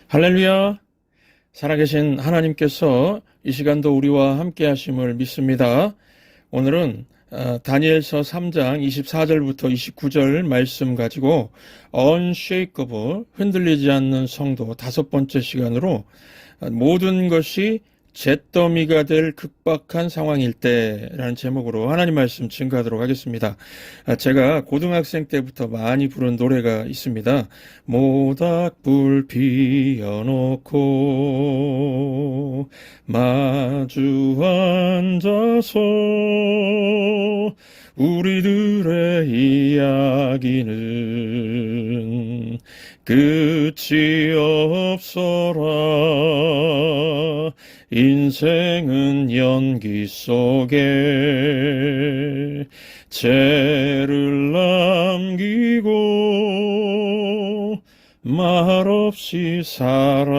할렐루야! 살아계신 하나님께서 이 시간도 우리와 함께 하심을 믿습니다. 오늘은 다니엘서 3장 24절부터 29절 말씀 가지고 Unshakable, 흔들리지 않는 성도 다섯 번째 시간으로 모든 것이 잿더미가 될 극박한 상황일 때라는 제목으로 하나님 말씀 증거하도록 하겠습니다. 제가 고등학생 때부터 많이 부른 노래가 있습니다. 모닥불 피워놓고 마주 앉아서 우리들의 이야기는 끝이 없어라. 인생은 연기 속에 죄를 남기고 말없이 사라지는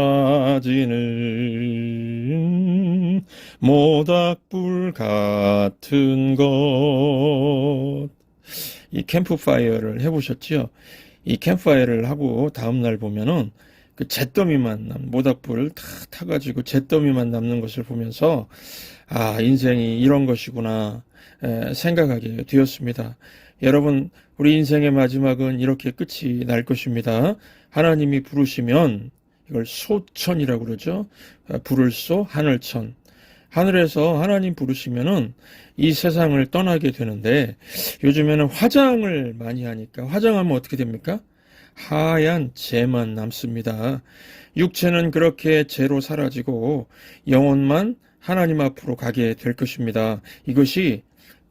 모닥불 같은 것. 이 캠프파이어를 해보셨죠? 이 캠프파이어를 하고 다음날 보면은 그 잿더미만 모닥불을 다 타가지고 잿더미만 남는 것을 보면서 인생이 이런 것이구나 생각하게 되었습니다. 여러분, 우리 인생의 마지막은 이렇게 끝이 날 것입니다. 하나님이 부르시면 이걸 소천이라고 그러죠. 불을 쏘 하늘천. 하늘에서 하나님 부르시면은 이 세상을 떠나게 되는데, 요즘에는 화장을 많이 하니까 화장하면 어떻게 됩니까? 하얀 재만 남습니다. 육체는 그렇게 재로 사라지고 영혼만 하나님 앞으로 가게 될 것입니다. 이것이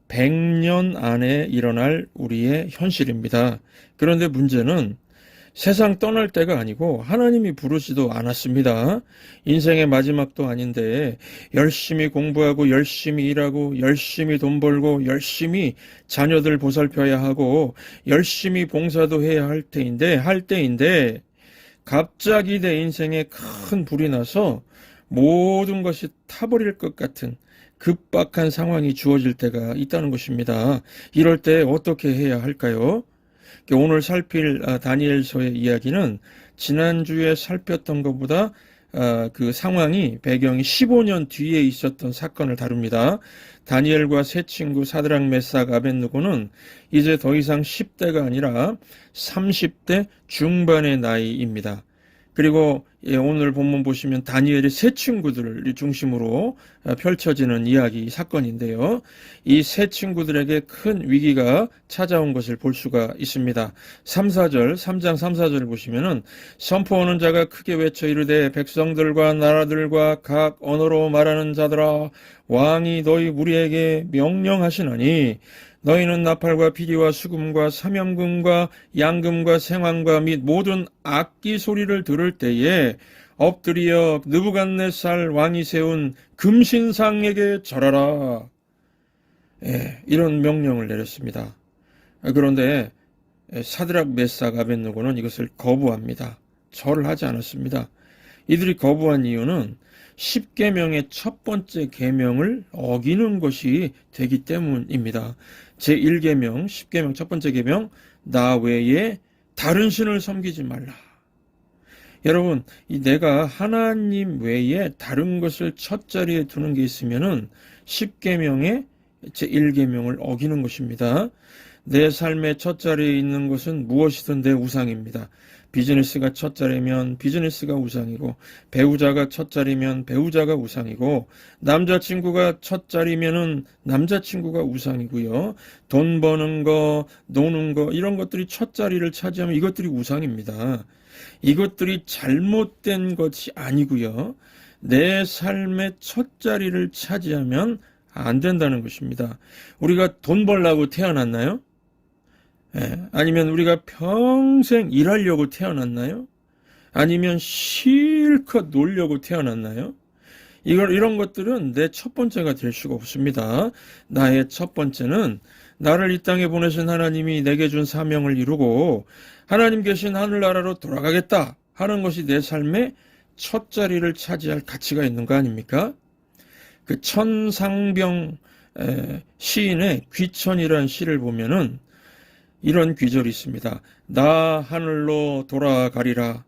100년 안에 일어날 우리의 현실입니다. 그런데 문제는 세상 떠날 때가 아니고 하나님이 부르지도 않았습니다. 인생의 마지막도 아닌데 열심히 공부하고 열심히 일하고 열심히 돈 벌고 열심히 자녀들 보살펴야 하고 열심히 봉사도 해야 할 때인데 갑자기 내 인생에 큰 불이 나서 모든 것이 타버릴 것 같은 급박한 상황이 주어질 때가 있다는 것입니다. 이럴 때 어떻게 해야 할까요? 오늘 살필 다니엘서의 이야기는 지난주에 살폈던 것보다 그 상황이 배경이 15년 뒤에 있었던 사건을 다룹니다. 다니엘과 세 친구 사드락 메삭 아벳느고는 이제 더 이상 10대가 아니라 30대 중반의 나이입니다. 그리고 오늘 본문 보시면 다니엘의 세 친구들을 중심으로 펼쳐지는 이야기 사건인데요. 이 세 친구들에게 큰 위기가 찾아온 것을 볼 수가 있습니다. 3장 3, 4절을 보시면은 선포하는 자가 크게 외쳐 이르되 백성들과 나라들과 각 언어로 말하는 자들아 왕이 너희 무리에게 명령하시나니 너희는 나팔과 피리와 수금과 사명금과 양금과 생황과 및 모든 악기 소리를 들을 때에 엎드려 느부갓네살 왕이 세운 금신상에게 절하라. 이런 명령을 내렸습니다. 그런데 사드락 메삭 아벳느고는 이것을 거부합니다. 절을 하지 않았습니다. 이들이 거부한 이유는 10계명의 첫 번째 계명을 어기는 것이 되기 때문입니다. 제1계명, 10계명 첫 번째 계명, 나 외에 다른 신을 섬기지 말라. 여러분, 내가 하나님 외에 다른 것을 첫 자리에 두는 게 있으면은 10계명의 제1계명을 어기는 것입니다. 내 삶의 첫 자리에 있는 것은 무엇이든 내 우상입니다. 비즈니스가 첫 자리면 비즈니스가 우상이고, 배우자가 첫 자리면 배우자가 우상이고, 남자친구가 첫 자리면은 남자친구가 우상이고요. 돈 버는 거, 노는 거, 이런 것들이 첫 자리를 차지하면 이것들이 우상입니다. 이것들이 잘못된 것이 아니고요. 내 삶의 첫 자리를 차지하면 안 된다는 것입니다. 우리가 돈 벌려고 태어났나요? 아니면 우리가 평생 일하려고 태어났나요? 아니면 실컷 놀려고 태어났나요? 이런 것들은 내 첫 번째가 될 수가 없습니다. 나의 첫 번째는 나를 이 땅에 보내신 하나님이 내게 준 사명을 이루고 하나님 계신 하늘나라로 돌아가겠다 하는 것이 내 삶의 첫 자리를 차지할 가치가 있는 거 아닙니까? 그 천상병 시인의 귀천이라는 시를 보면은 이런 귀절이 있습니다. 나 하늘로 돌아가리라.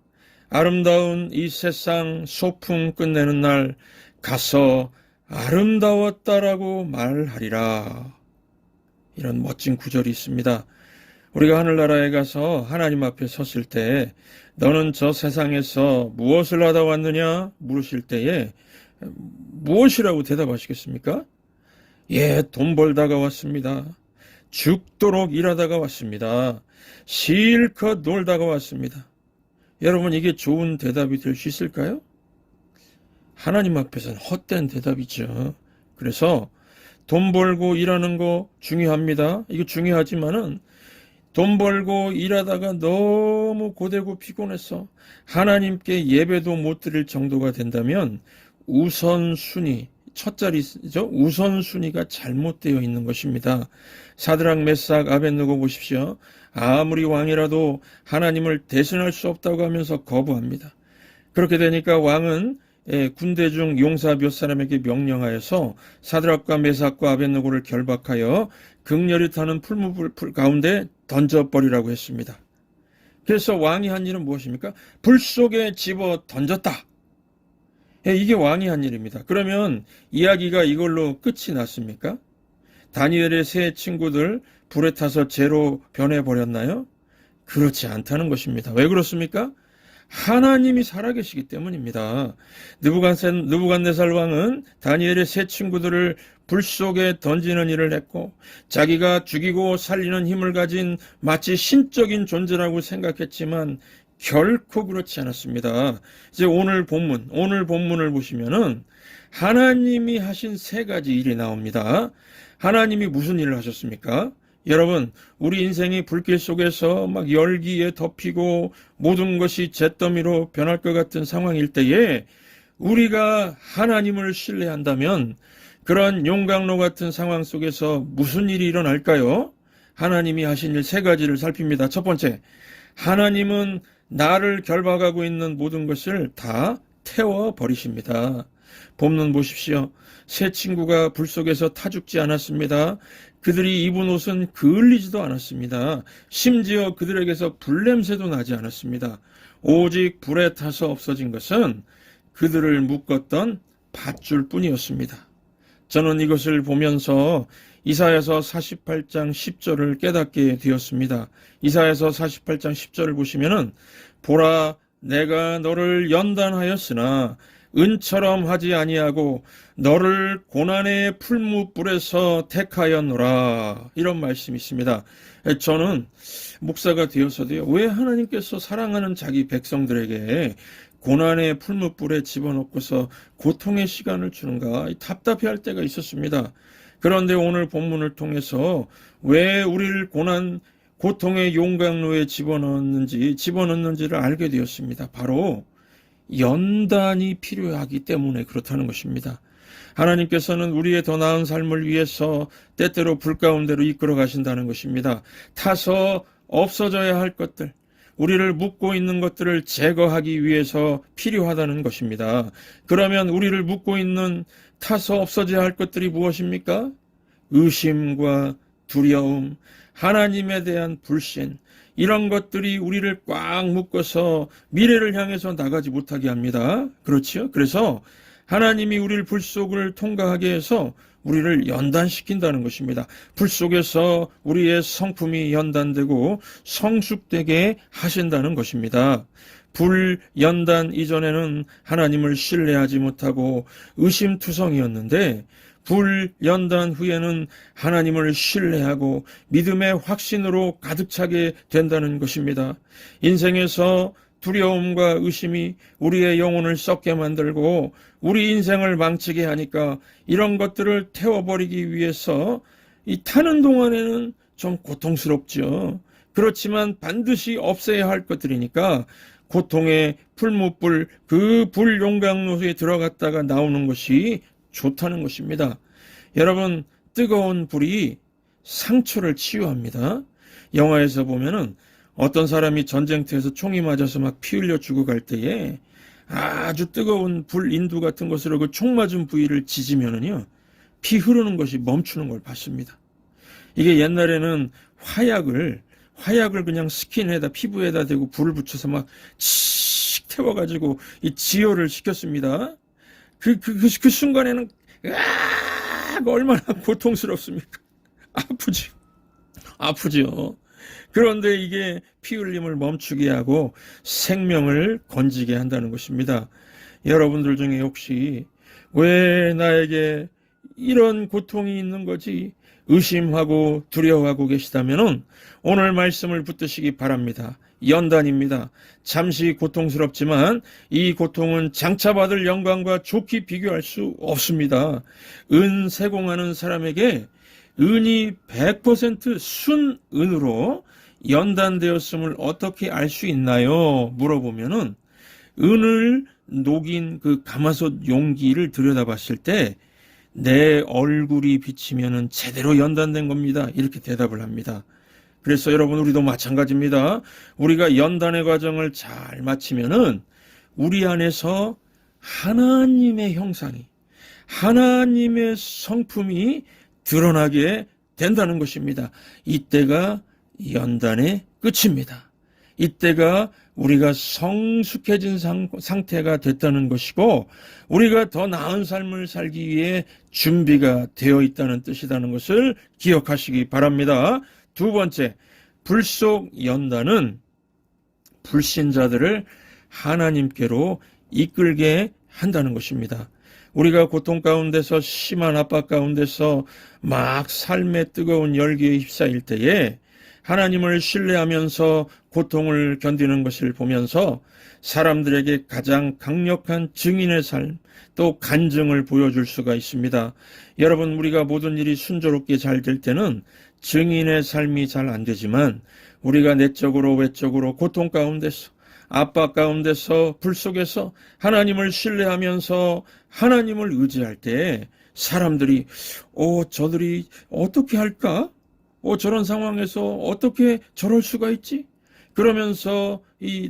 아름다운 이 세상 소풍 끝내는 날 가서 아름다웠다라고 말하리라. 이런 멋진 구절이 있습니다. 우리가 하늘나라에 가서 하나님 앞에 섰을 때 너는 저 세상에서 무엇을 하다 왔느냐 물으실 때에 무엇이라고 대답하시겠습니까? 예, 돈 벌다가 왔습니다. 죽도록 일하다가 왔습니다. 실컷 놀다가 왔습니다. 여러분, 이게 좋은 대답이 될 수 있을까요? 하나님 앞에서는 헛된 대답이죠. 그래서 돈 벌고 일하는 거 중요합니다. 이거 중요하지만은 돈 벌고 일하다가 너무 고되고 피곤해서 하나님께 예배도 못 드릴 정도가 된다면 우선순위, 첫 자리죠. 우선순위가 잘못되어 있는 것입니다. 사드락, 메삭, 아벳느고 보십시오. 아무리 왕이라도 하나님을 대신할 수 없다고 하면서 거부합니다. 그렇게 되니까 왕은 군대 중 용사 몇 사람에게 명령하여서 사드락과 메삭과 아벳느고를 결박하여 극렬히 타는 풀무불 가운데 던져버리라고 했습니다. 그래서 왕이 한 일은 무엇입니까? 불 속에 집어 던졌다. 이게 왕이 한 일입니다. 그러면 이야기가 이걸로 끝이 났습니까? 다니엘의 세 친구들 불에 타서 재로 변해버렸나요? 그렇지 않다는 것입니다. 왜 그렇습니까? 하나님이 살아계시기 때문입니다. 느부갓네살 왕은 다니엘의 세 친구들을 불 속에 던지는 일을 했고 자기가 죽이고 살리는 힘을 가진 마치 신적인 존재라고 생각했지만 결코 그렇지 않았습니다. 이제 오늘 본문을 보시면은 하나님이 하신 세 가지 일이 나옵니다. 하나님이 무슨 일을 하셨습니까? 여러분, 우리 인생이 불길 속에서 막 열기에 덮이고 모든 것이 잿더미로 변할 것 같은 상황일 때에 우리가 하나님을 신뢰한다면 그런 용광로 같은 상황 속에서 무슨 일이 일어날까요? 하나님이 하신 일 세 가지를 살핍니다. 첫 번째, 하나님은 나를 결박하고 있는 모든 것을 다 태워버리십니다. 본문 보십시오. 세 친구가 불 속에서 타 죽지 않았습니다. 그들이 입은 옷은 그을리지도 않았습니다. 심지어 그들에게서 불냄새도 나지 않았습니다. 오직 불에 타서 없어진 것은 그들을 묶었던 밧줄 뿐이었습니다. 저는 이것을 보면서 이사야서 48장 10절을 깨닫게 되었습니다. 이사야서 48장 10절을 보시면은 보라, 내가 너를 연단하였으나 은처럼 하지 아니하고 너를 고난의 풀무불에서 택하였노라. 이런 말씀이 있습니다. 저는 목사가 되어서도요, 왜 하나님께서 사랑하는 자기 백성들에게 고난의 풀무불에 집어넣고서 고통의 시간을 주는가 답답해할 때가 있었습니다. 그런데 오늘 본문을 통해서 왜 우리를 고통의 용광로에 집어넣는지를 알게 되었습니다. 바로 연단이 필요하기 때문에 그렇다는 것입니다. 하나님께서는 우리의 더 나은 삶을 위해서 때때로 불 가운데로 이끌어 가신다는 것입니다. 타서 없어져야 할 것들, 우리를 묶고 있는 것들을 제거하기 위해서 필요하다는 것입니다. 그러면 우리를 묶고 있는 타서 없어져야 할 것들이 무엇입니까? 의심과 두려움, 하나님에 대한 불신, 이런 것들이 우리를 꽉 묶어서 미래를 향해서 나가지 못하게 합니다. 그렇지요? 그래서 하나님이 우리를 불 속을 통과하게 해서 우리를 연단시킨다는 것입니다. 불 속에서 우리의 성품이 연단되고 성숙되게 하신다는 것입니다. 불 연단 이전에는 하나님을 신뢰하지 못하고 의심투성이었는데 불 연단 후에는 하나님을 신뢰하고 믿음의 확신으로 가득 차게 된다는 것입니다. 인생에서 두려움과 의심이 우리의 영혼을 썩게 만들고 우리 인생을 망치게 하니까 이런 것들을 태워버리기 위해서 이 타는 동안에는 좀 고통스럽죠. 그렇지만 반드시 없애야 할 것들이니까 고통의 풀무불, 그 불 용광로에 들어갔다가 나오는 것이 좋다는 것입니다. 여러분, 뜨거운 불이 상처를 치유합니다. 영화에서 보면은 어떤 사람이 전쟁터에서 총이 맞아서 막 피 흘려 죽어갈 때에 아주 뜨거운 불 인두 같은 것으로 그 총 맞은 부위를 지지면은요, 피 흐르는 것이 멈추는 걸 봤습니다. 이게 옛날에는 화약을 그냥 스킨에다 피부에다 대고 불을 붙여서 막 칙 태워가지고 이 지혈을 시켰습니다. 그 순간에는 얼마나 고통스럽습니까? 아프죠. 그런데 이게 피 흘림을 멈추게 하고 생명을 건지게 한다는 것입니다. 여러분들 중에 혹시 왜 나에게 이런 고통이 있는 거지 의심하고 두려워하고 계시다면 오늘 말씀을 붙드시기 바랍니다. 연단입니다. 잠시 고통스럽지만 이 고통은 장차 받을 영광과 좋게 비교할 수 없습니다. 은 세공하는 사람에게 은이 100% 순은으로 연단되었음을 어떻게 알 수 있나요? 물어보면은 은을 녹인 그 가마솥 용기를 들여다봤을 때 내 얼굴이 비치면은 제대로 연단된 겁니다. 이렇게 대답을 합니다. 그래서 여러분 우리도 마찬가지입니다. 우리가 연단의 과정을 잘 마치면은 우리 안에서 하나님의 형상이, 하나님의 성품이 드러나게 된다는 것입니다. 이때가 연단의 끝입니다. 이때가 우리가 성숙해진 상태가 됐다는 것이고 우리가 더 나은 삶을 살기 위해 준비가 되어 있다는 뜻이라는 것을 기억하시기 바랍니다. 두 번째, 불속 연단은 불신자들을 하나님께로 이끌게 한다는 것입니다. 우리가 고통 가운데서 심한 압박 가운데서 막 삶의 뜨거운 열기에 휩싸일 때에 하나님을 신뢰하면서 고통을 견디는 것을 보면서 사람들에게 가장 강력한 증인의 삶, 또 간증을 보여줄 수가 있습니다. 여러분, 우리가 모든 일이 순조롭게 잘 될 때는 증인의 삶이 잘 안 되지만 우리가 내적으로 외적으로 고통 가운데서 압박 가운데서 불 속에서 하나님을 신뢰하면서 하나님을 의지할 때 사람들이 저들이 어떻게 할까? 저런 상황에서 어떻게 저럴 수가 있지? 그러면서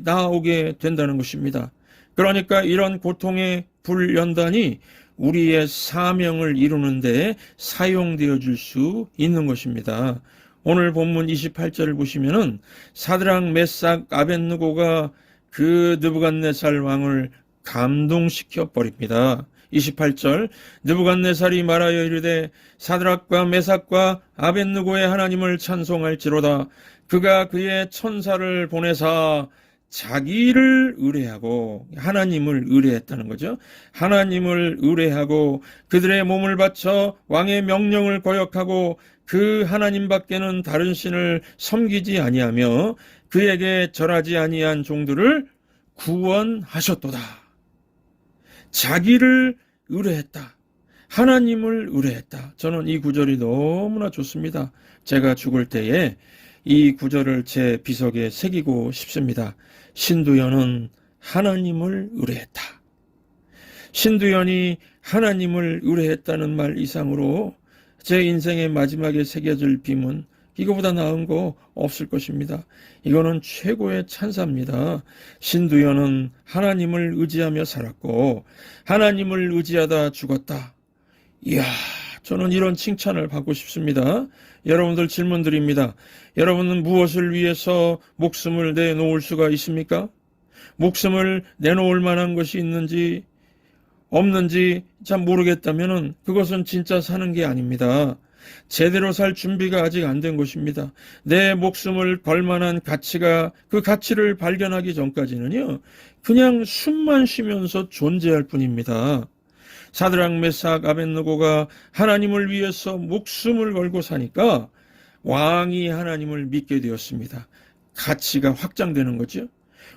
나아오게 된다는 것입니다. 그러니까 이런 고통의 불연단이 우리의 사명을 이루는 데 사용되어 줄 수 있는 것입니다. 오늘 본문 28절을 보시면은 사드락, 메삭, 아벳느고가 그 느부갓네살 왕을 감동시켜 버립니다. 28절, 느부갓네살이 말하여 이르되 사드락과 메삭과 아벳느고의 하나님을 찬송할지로다. 그가 그의 천사를 보내사 자기를 의뢰하고, 하나님을 의뢰했다는 거죠. 하나님을 의뢰하고 그들의 몸을 바쳐 왕의 명령을 거역하고 그 하나님밖에는 다른 신을 섬기지 아니하며 그에게 절하지 아니한 종들을 구원하셨도다. 자기를 의뢰했다. 하나님을 의뢰했다. 저는 이 구절이 너무나 좋습니다. 제가 죽을 때에 이 구절을 제 비석에 새기고 싶습니다. 신두연은 하나님을 의뢰했다. 신두연이 하나님을 의뢰했다는 말 이상으로 제 인생의 마지막에 새겨질 빔은 이거보다 나은 거 없을 것입니다. 이거는 최고의 찬사입니다. 신두연은 하나님을 의지하며 살았고 하나님을 의지하다 죽었다. 이야, 저는 이런 칭찬을 받고 싶습니다. 여러분들 질문 드립니다. 여러분은 무엇을 위해서 목숨을 내놓을 수가 있습니까? 목숨을 내놓을 만한 것이 있는지 없는지 참 모르겠다면 그것은 진짜 사는 게 아닙니다. 제대로 살 준비가 아직 안 된 것입니다. 내 목숨을 걸 만한 가치가, 그 가치를 발견하기 전까지는요, 그냥 숨만 쉬면서 존재할 뿐입니다. 사드락, 메삭, 아벳느고가 하나님을 위해서 목숨을 걸고 사니까 왕이 하나님을 믿게 되었습니다. 가치가 확장되는 거죠.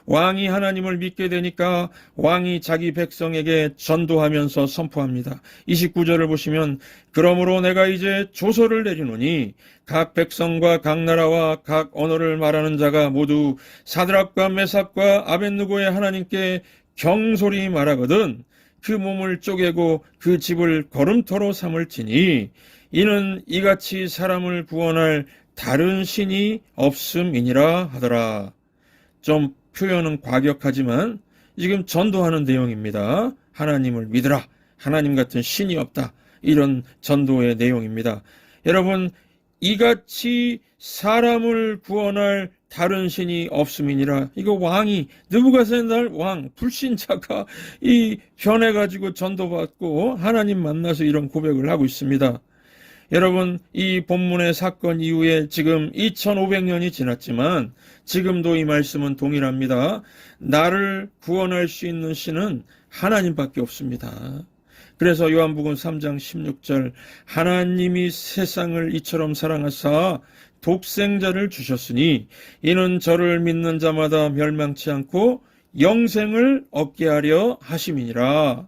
왕이 하나님을 믿게 되니까 왕이 자기 백성에게 전도하면서 선포합니다. 29절을 보시면 그러므로 내가 이제 조서를 내리노니 각 백성과 각 나라와 각 언어를 말하는 자가 모두 사드락과 메삭과 아벳느고의 하나님께 경솔히 말하거든 그 몸을 쪼개고 그 집을 거름터로 삼을지니 이는 이같이 사람을 구원할 다른 신이 없음이니라 하더라. 좀 표현은 과격하지만 지금 전도하는 내용입니다. 하나님을 믿으라. 하나님 같은 신이 없다. 이런 전도의 내용입니다. 여러분, 이같이 사람을 구원할 다른 신이 없음이니라. 이거 왕이 느부갓네살 왕 불신자가 이 변해가지고 전도받고 하나님 만나서 이런 고백을 하고 있습니다. 여러분, 이 본문의 사건 이후에 지금 2500년이 지났지만 지금도 이 말씀은 동일합니다. 나를 구원할 수 있는 신은 하나님밖에 없습니다. 그래서 요한복음 3장 16절 하나님이 세상을 이처럼 사랑하사 독생자를 주셨으니 이는 저를 믿는 자마다 멸망치 않고 영생을 얻게 하려 하심이니라.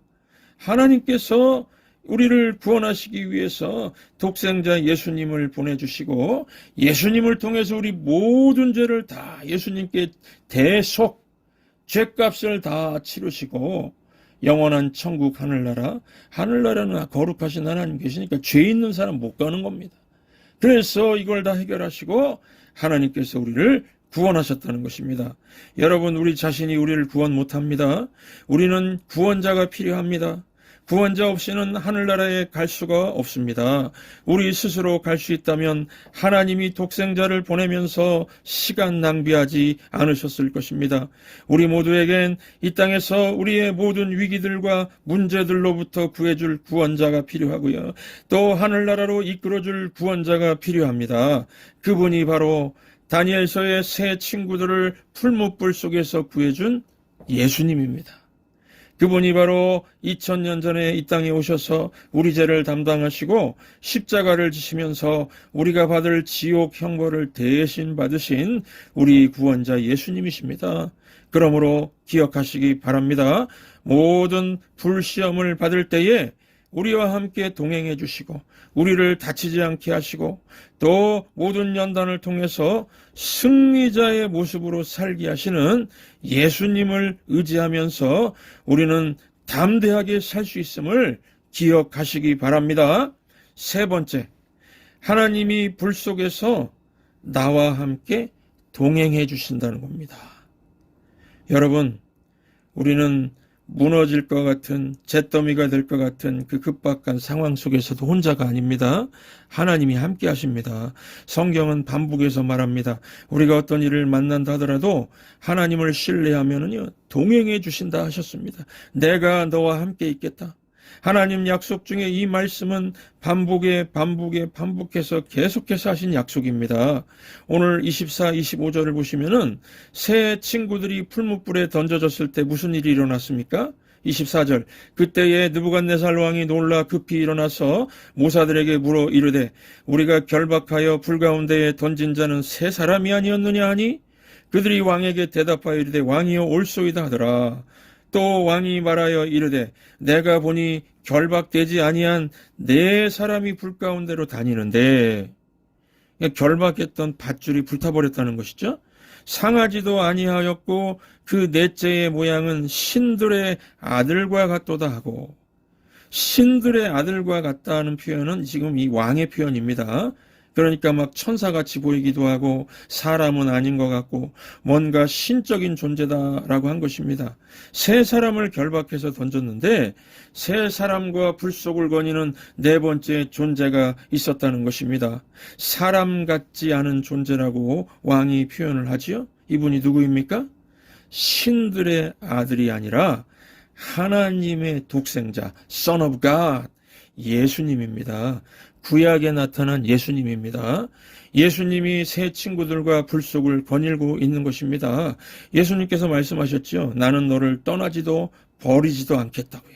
하나님께서 우리를 구원하시기 위해서 독생자 예수님을 보내주시고 예수님을 통해서 우리 모든 죄를 다 예수님께 대속 죄값을 다 치르시고 영원한 천국 하늘나라는 거룩하신 하나님 계시니까 죄 있는 사람 못 가는 겁니다. 그래서 이걸 다 해결하시고 하나님께서 우리를 구원하셨다는 것입니다. 여러분, 우리 자신이 우리를 구원 못합니다. 우리는 구원자가 필요합니다. 구원자 없이는 하늘나라에 갈 수가 없습니다. 우리 스스로 갈 수 있다면 하나님이 독생자를 보내면서 시간 낭비하지 않으셨을 것입니다. 우리 모두에겐 이 땅에서 우리의 모든 위기들과 문제들로부터 구해줄 구원자가 필요하고요. 또 하늘나라로 이끌어줄 구원자가 필요합니다. 그분이 바로 다니엘서의 세 친구들을 풀무불 속에서 구해준 예수님입니다. 그분이 바로 2000년 전에 이 땅에 오셔서 우리 죄를 담당하시고 십자가를 지시면서 우리가 받을 지옥 형벌을 대신 받으신 우리 구원자 예수님이십니다. 그러므로 기억하시기 바랍니다. 모든 불시험을 받을 때에 우리와 함께 동행해 주시고 우리를 다치지 않게 하시고 또 모든 연단을 통해서 승리자의 모습으로 살게 하시는 예수님을 의지하면서 우리는 담대하게 살 수 있음을 기억하시기 바랍니다. 세 번째, 하나님이 불 속에서 나와 함께 동행해 주신다는 겁니다. 여러분, 우리는 무너질 것 같은 잿더미가 될 것 같은 그 급박한 상황 속에서도 혼자가 아닙니다. 하나님이 함께 하십니다. 성경은 반복해서 말합니다. 우리가 어떤 일을 만난다 하더라도 하나님을 신뢰하면은요 동행해 주신다 하셨습니다. 내가 너와 함께 있겠다. 하나님 약속 중에 이 말씀은 반복해서 계속해서 하신 약속입니다. 오늘 24, 25절을 보시면은 새 친구들이 풀무불에 던져졌을 때 무슨 일이 일어났습니까? 24절 그때에 느부갓네살 왕이 놀라 급히 일어나서 모사들에게 물어 이르되 우리가 결박하여 불 가운데에 던진 자는 세 사람이 아니었느냐 하니 그들이 왕에게 대답하여 이르되 왕이여 올소이다 하더라. 또 왕이 말하여 이르되 내가 보니 결박되지 아니한 네 사람이 불 가운데로 다니는데 결박했던 밧줄이 불타버렸다는 것이죠. 상하지도 아니하였고 그 넷째의 모양은 신들의 아들과 같도다 하고 신들의 아들과 같다는 표현은 지금 이 왕의 표현입니다. 그러니까 막 천사같이 보이기도 하고 사람은 아닌 것 같고 뭔가 신적인 존재다라고 한 것입니다. 세 사람을 결박해서 던졌는데 세 사람과 불 속을 거니는 네 번째 존재가 있었다는 것입니다. 사람 같지 않은 존재라고 왕이 표현을 하지요. 이분이 누구입니까? 신들의 아들이 아니라 하나님의 독생자 Son of God 예수님입니다. 구약에 나타난 예수님입니다. 예수님이 새 친구들과 불 속을 거닐고 있는 것입니다. 예수님께서 말씀하셨죠. 나는 너를 떠나지도 버리지도 않겠다고요.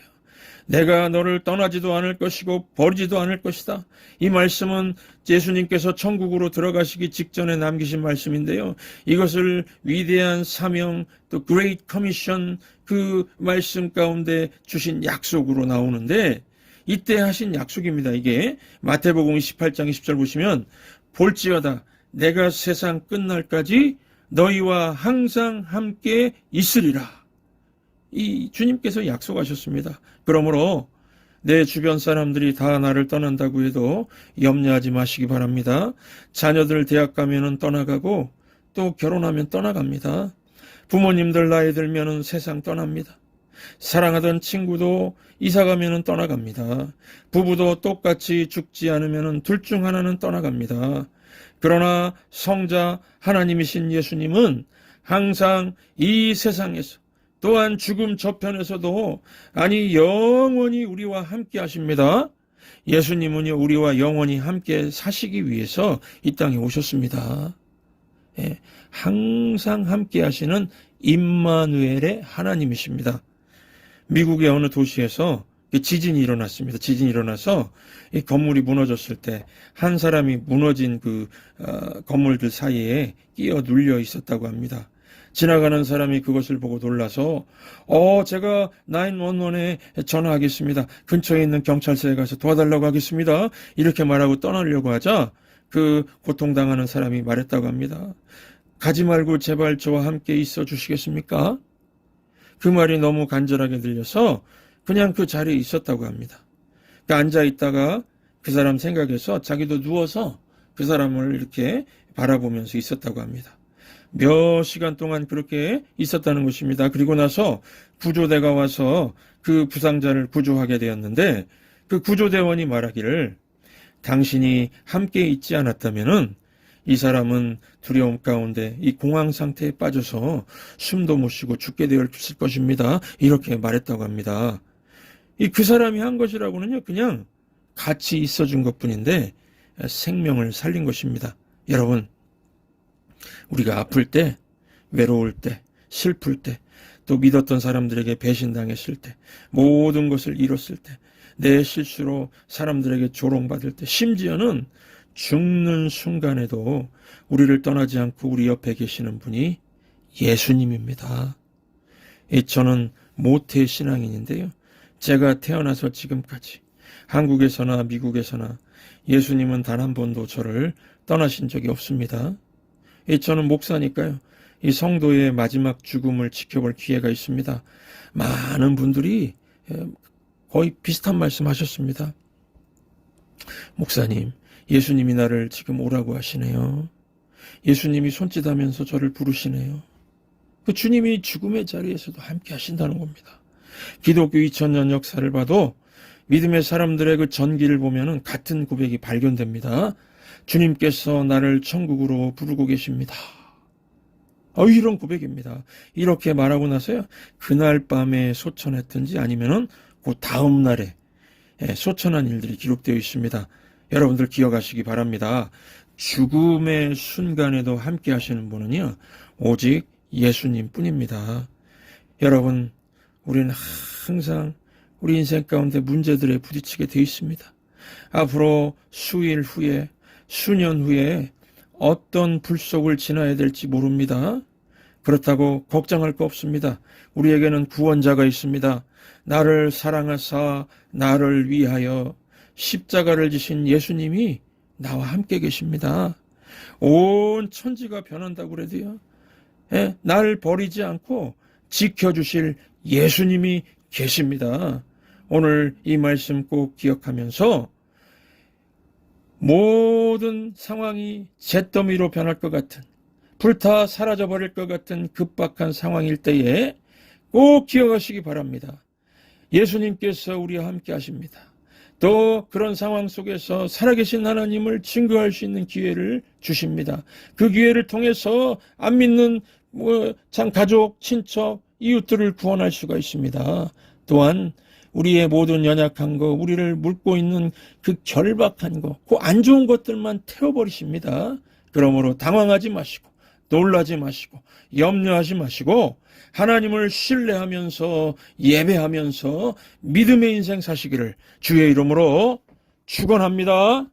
내가 너를 떠나지도 않을 것이고 버리지도 않을 것이다. 이 말씀은 예수님께서 천국으로 들어가시기 직전에 남기신 말씀인데요. 이것을 위대한 사명, 또 Great Commission 그 말씀 가운데 주신 약속으로 나오는데 이때 하신 약속입니다. 이게 마태복음 18장 20절 보시면 볼지어다 내가 세상 끝날까지 너희와 항상 함께 있으리라. 이 주님께서 약속하셨습니다. 그러므로 내 주변 사람들이 다 나를 떠난다고 해도 염려하지 마시기 바랍니다. 자녀들 대학 가면은 떠나가고 또 결혼하면 떠나갑니다. 부모님들 나이 들면은 세상 떠납니다. 사랑하던 친구도 이사가면은 떠나갑니다. 부부도 똑같이 죽지 않으면은 둘 중 하나는 떠나갑니다. 그러나 성자 하나님이신 예수님은 항상 이 세상에서 또한 죽음 저편에서도 아니 영원히 우리와 함께 하십니다. 예수님은요 우리와 영원히 함께 사시기 위해서 이 땅에 오셨습니다. 예, 항상 함께 하시는 임마누엘의 하나님이십니다. 미국의 어느 도시에서 지진이 일어났습니다. 지진이 일어나서 이 건물이 무너졌을 때 한 사람이 무너진 그 건물들 사이에 끼어 눌려 있었다고 합니다. 지나가는 사람이 그것을 보고 놀라서 제가 911에 전화하겠습니다. 근처에 있는 경찰서에 가서 도와달라고 하겠습니다. 이렇게 말하고 떠나려고 하자 그 고통당하는 사람이 말했다고 합니다. 가지 말고 제발 저와 함께 있어 주시겠습니까? 그 말이 너무 간절하게 들려서 그냥 그 자리에 있었다고 합니다. 앉아 있다가 그 사람 생각해서 자기도 누워서 그 사람을 이렇게 바라보면서 있었다고 합니다. 몇 시간 동안 그렇게 있었다는 것입니다. 그리고 나서 구조대가 와서 그 부상자를 구조하게 되었는데 그 구조대원이 말하기를 당신이 함께 있지 않았다면은 이 사람은 두려움 가운데 이 공황 상태에 빠져서 숨도 못 쉬고 죽게 되었을 것입니다. 이렇게 말했다고 합니다. 그 사람이 한 것이라고는요, 그냥 같이 있어준 것뿐인데 생명을 살린 것입니다. 여러분, 우리가 아플 때, 외로울 때, 슬플 때, 또 믿었던 사람들에게 배신당했을 때, 모든 것을 잃었을 때, 내 실수로 사람들에게 조롱받을 때, 심지어는 죽는 순간에도 우리를 떠나지 않고 우리 옆에 계시는 분이 예수님입니다. 저는 모태 신앙인인데요. 제가 태어나서 지금까지 한국에서나 미국에서나 예수님은 단 한 번도 저를 떠나신 적이 없습니다. 저는 목사니까요. 이 성도의 마지막 죽음을 지켜볼 기회가 있습니다. 많은 분들이 거의 비슷한 말씀 하셨습니다. 목사님, 예수님이 나를 지금 오라고 하시네요. 예수님이 손짓하면서 저를 부르시네요. 그 주님이 죽음의 자리에서도 함께 하신다는 겁니다. 기독교 2000년 역사를 봐도 믿음의 사람들의 그 전기를 보면은 같은 고백이 발견됩니다. 주님께서 나를 천국으로 부르고 계십니다. 이런 고백입니다. 이렇게 말하고 나서요. 그날 밤에 소천했든지 아니면은 그 다음 날에 소천한 일들이 기록되어 있습니다. 여러분들 기억하시기 바랍니다. 죽음의 순간에도 함께 하시는 분은요. 오직 예수님 뿐입니다. 여러분, 우리는 항상 우리 인생 가운데 문제들에 부딪히게 되어 있습니다. 앞으로 수일 후에, 수년 후에 어떤 불속을 지나야 될지 모릅니다. 그렇다고 걱정할 거 없습니다. 우리에게는 구원자가 있습니다. 나를 사랑하사 나를 위하여 십자가를 지신 예수님이 나와 함께 계십니다. 온 천지가 변한다고 그래도요. 날 버리지 않고 지켜주실 예수님이 계십니다. 오늘 이 말씀 꼭 기억하면서 모든 상황이 잿더미로 변할 것 같은, 불타 사라져버릴 것 같은 급박한 상황일 때에 꼭 기억하시기 바랍니다. 예수님께서 우리와 함께 하십니다. 또 그런 상황 속에서 살아계신 하나님을 증거할 수 있는 기회를 주십니다. 그 기회를 통해서 안 믿는 가족, 친척, 이웃들을 구원할 수가 있습니다. 또한 우리의 모든 연약한 거, 우리를 묶고 있는 그 결박한 거, 그 안 좋은 것들만 태워버리십니다. 그러므로 당황하지 마시고, 놀라지 마시고, 염려하지 마시고, 하나님을 신뢰하면서 예배하면서 믿음의 인생 사시기를 주의 이름으로 축원합니다.